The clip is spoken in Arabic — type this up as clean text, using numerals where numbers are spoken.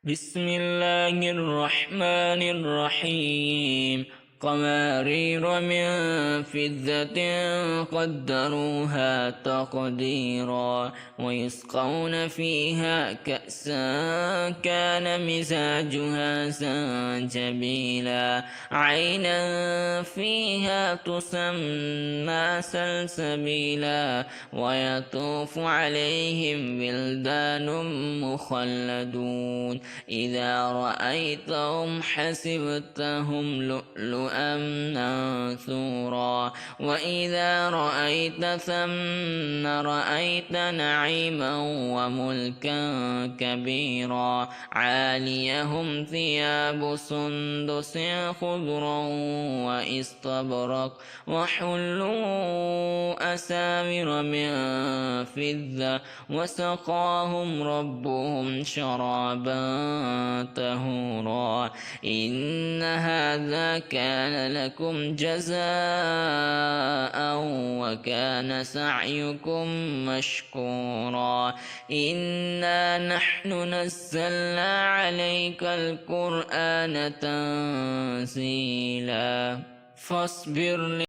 بسم الله الرحمن الرحيم. قوارير من فضة قدروها تقديرا ويسقون فيها كأسا كان مزاجها زنجبيلا عينا فيها تسمى سلسبيلا ويطوف عليهم ولدان مخلدون إذا رأيتهم حسبتهم لؤلؤا منثورا وإذا رأيت ثم رأيت نعيما وملكا كبيرا عاليهم ثياب سندس خضرا واستبرق وحلوا أساور من فضة وسقاهم ربهم شرابا طهورا إن هذا كان لكم جزاء وكان سعيكم مشكورا إنا نحن نزلنا عليك القرآن تنزيلا فاصبر